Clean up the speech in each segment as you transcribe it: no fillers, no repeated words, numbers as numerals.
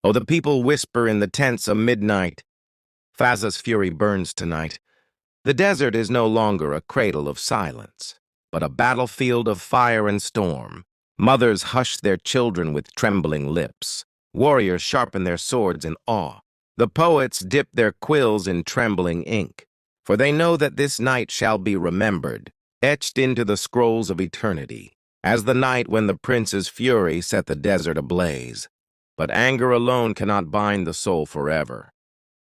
Oh, the people whisper in the tents of midnight. Fazza's fury burns tonight. The desert is no longer a cradle of silence, but a battlefield of fire and storm. Mothers hush their children with trembling lips. Warriors sharpen their swords in awe. The poets dip their quills in trembling ink, for they know that this night shall be remembered, etched into the scrolls of eternity, as the night when the prince's fury set the desert ablaze. But anger alone cannot bind the soul forever,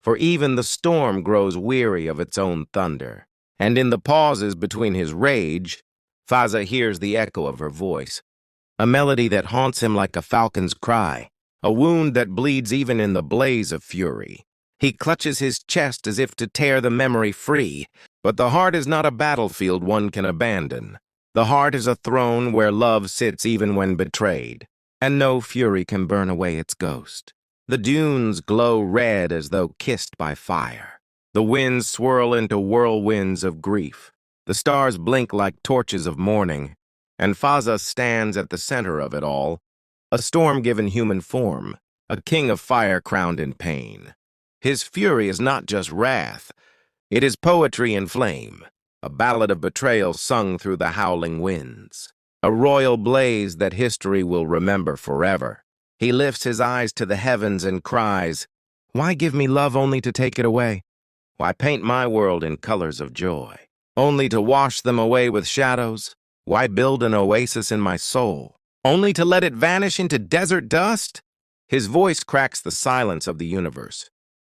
for even the storm grows weary of its own thunder, and in the pauses between his rage, Fazza hears the echo of her voice, a melody that haunts him like a falcon's cry, a wound that bleeds even in the blaze of fury. He clutches his chest as if to tear the memory free, but the heart is not a battlefield one can abandon. The heart is a throne where love sits even when betrayed, and no fury can burn away its ghost. The dunes glow red as though kissed by fire. The winds swirl into whirlwinds of grief. The stars blink like torches of mourning, and Fazza stands at the center of it all, a storm given human form, a king of fire crowned in pain. His fury is not just wrath, it is poetry in flame, a ballad of betrayal sung through the howling winds, a royal blaze that history will remember forever. He lifts his eyes to the heavens and cries, "Why give me love only to take it away? Why paint my world in colors of joy, only to wash them away with shadows? Why build an oasis in my soul, only to let it vanish into desert dust?" His voice cracks the silence of the universe.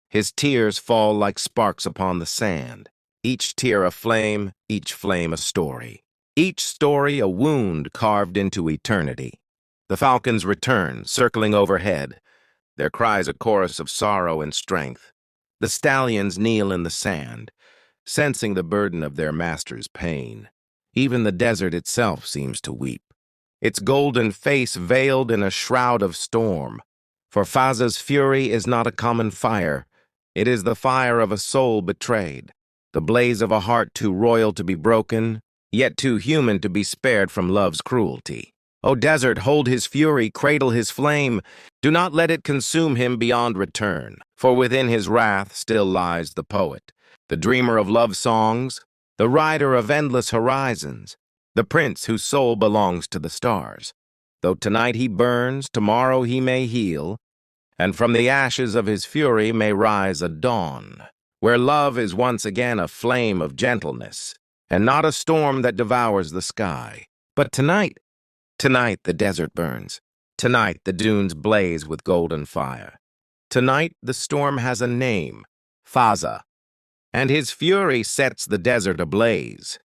His tears fall like sparks upon the sand, each tear a flame, each flame a story, each story a wound carved into eternity. The falcons return, circling overhead, their cries a chorus of sorrow and strength. The stallions kneel in the sand, sensing the burden of their master's pain. Even the desert itself seems to weep, its golden face veiled in a shroud of storm. For Fazza's fury is not a common fire. It is the fire of a soul betrayed, the blaze of a heart too royal to be broken, yet too human to be spared from love's cruelty. O desert, hold his fury, cradle his flame. Do not let it consume him beyond return, for within his wrath still lies the poet, the dreamer of love songs, the rider of endless horizons, the prince whose soul belongs to the stars. Though tonight he burns, tomorrow he may heal, and from the ashes of his fury may rise a dawn, where love is once again a flame of gentleness, and not a storm that devours the sky. But tonight the desert burns. Tonight the dunes blaze with golden fire. Tonight the storm has a name, Fazza, and his fury sets the desert ablaze.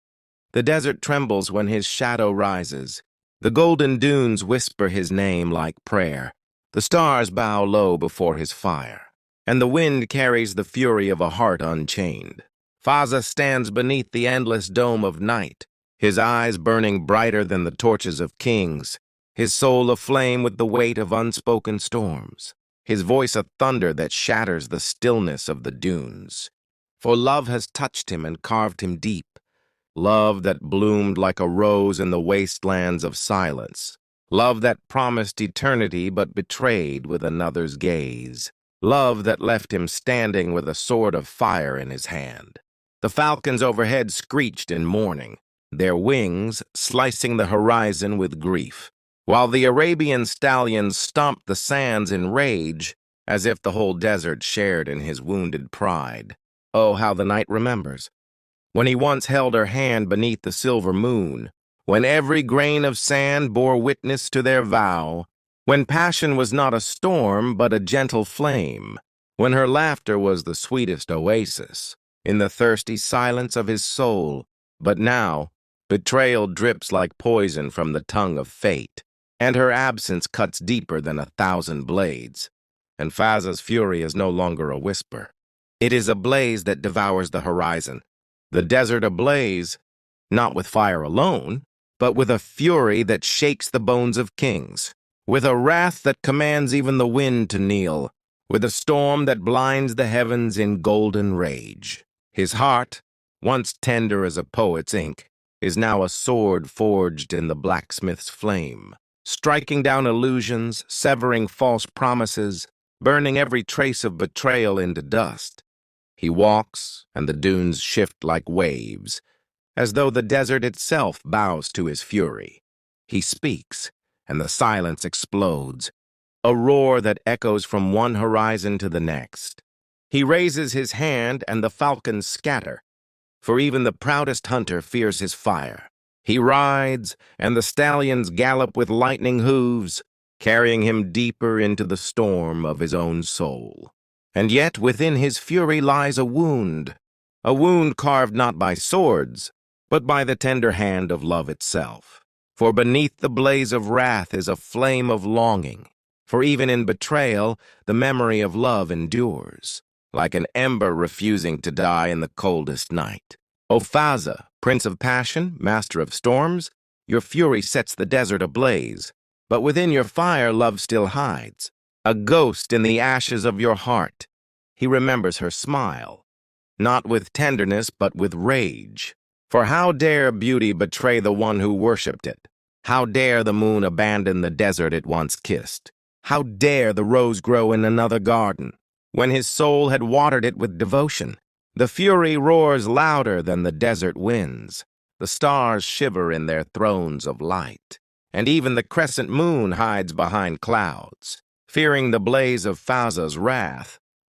The desert trembles when his shadow rises. The golden dunes whisper his name like prayer. The stars bow low before his fire, and the wind carries the fury of a heart unchained. Fazza stands beneath the endless dome of night, his eyes burning brighter than the torches of kings, his soul aflame with the weight of unspoken storms, his voice a thunder that shatters the stillness of the dunes. For love has touched him and carved him deep, love that bloomed like a rose in the wastelands of silence, love that promised eternity but betrayed with another's gaze, love that left him standing with a sword of fire in his hand. The falcons overhead screeched in mourning, their wings slicing the horizon with grief, while the Arabian stallions stomped the sands in rage, as if the whole desert shared in his wounded pride. Oh, how the night remembers, when he once held her hand beneath the silver moon, when every grain of sand bore witness to their vow, when passion was not a storm but a gentle flame, when her laughter was the sweetest oasis in the thirsty silence of his soul. But now, betrayal drips like poison from the tongue of fate, and her absence cuts deeper than 1,000 blades. And Fazza's fury is no longer a whisper. It is a blaze that devours the horizon. The desert ablaze, not with fire alone, but with a fury that shakes the bones of kings, with a wrath that commands even the wind to kneel, with a storm that blinds the heavens in golden rage. His heart, once tender as a poet's ink, is now a sword forged in the blacksmith's flame, striking down illusions, severing false promises, burning every trace of betrayal into dust. He walks, and the dunes shift like waves, as though the desert itself bows to his fury. He speaks, and the silence explodes, a roar that echoes from one horizon to the next. He raises his hand, and the falcons scatter, for even the proudest hunter fears his fire. He rides, and the stallions gallop with lightning hooves, carrying him deeper into the storm of his own soul. And yet within his fury lies a wound carved not by swords, but by the tender hand of love itself. For beneath the blaze of wrath is a flame of longing, for even in betrayal, the memory of love endures, like an ember refusing to die in the coldest night. O Fazza, prince of passion, master of storms, your fury sets the desert ablaze, but within your fire love still hides, a ghost in the ashes of your heart. He remembers her smile, not with tenderness but with rage. For how dare beauty betray the one who worshipped it? How dare the moon abandon the desert it once kissed? How dare the rose grow in another garden, when his soul had watered it with devotion? The fury roars louder than the desert winds. The stars shiver in their thrones of light, and even the crescent moon hides behind clouds, fearing the blaze of Fazza's wrath.